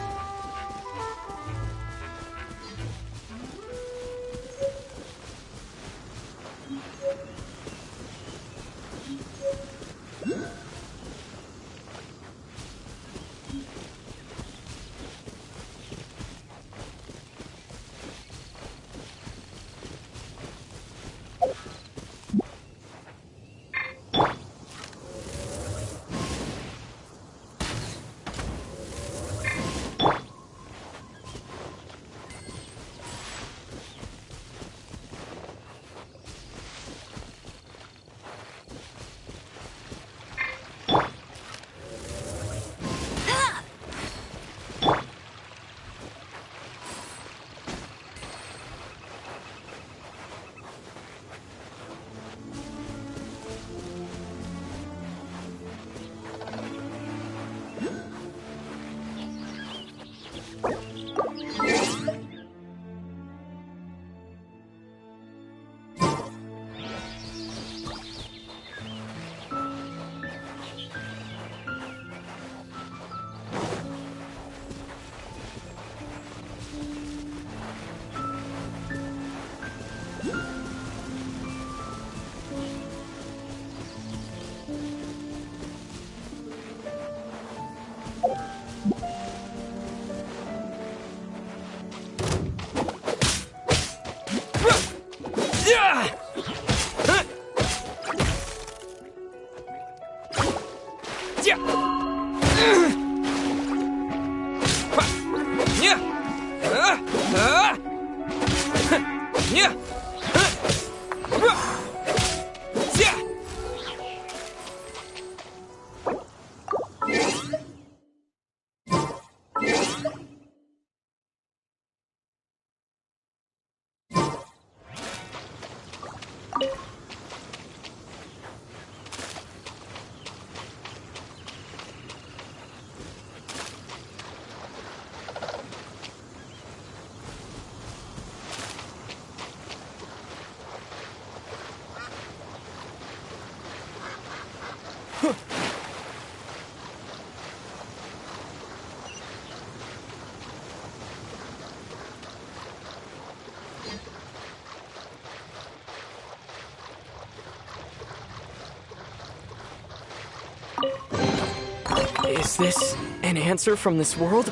Yeah! Yeah! Is this an answer from this world?